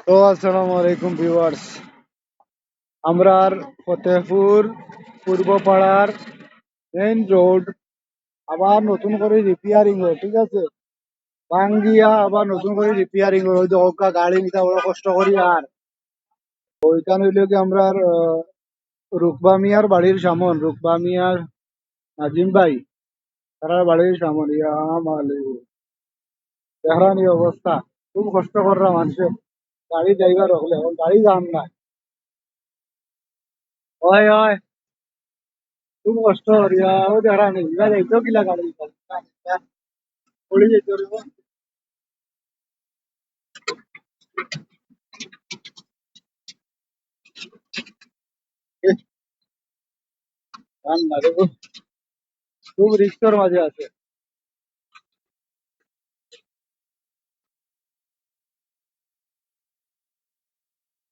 তো আসসালামু আলাইকুম ভিউয়ার্স। আমরা ফতেহপুর পূর্বপাড়ার মেইন রোড আবার নতুন করে রিপেয়ারিং হয়, ঠিক আছে? ভাঙ্গিয়া আবার নতুন করে রিপেয়ারিং হয়, ওই যে ওকা গাড়ি নিতে বড় কষ্ট করি। আর ওইখানে হইলো কি আমরা রুকবা মিয়ার বাড়ির সামন, রুকবা মিয়ার নাজিম ভাই তার বাড়ির সামন ইয়া মালে দেহরানি অবস্থা। খুব কষ্ট কররা মানুষে গাড়ি ড্রাইভার হলে এখন গাড়ি যান না। হয় হয়, খুব কষ্ট করিয়া ও দেহরানি ইবা যাইতো কিলা গাড়ি পড়ে যেত রে। গান না রে, খুব রিস্কের মাঝে আছে।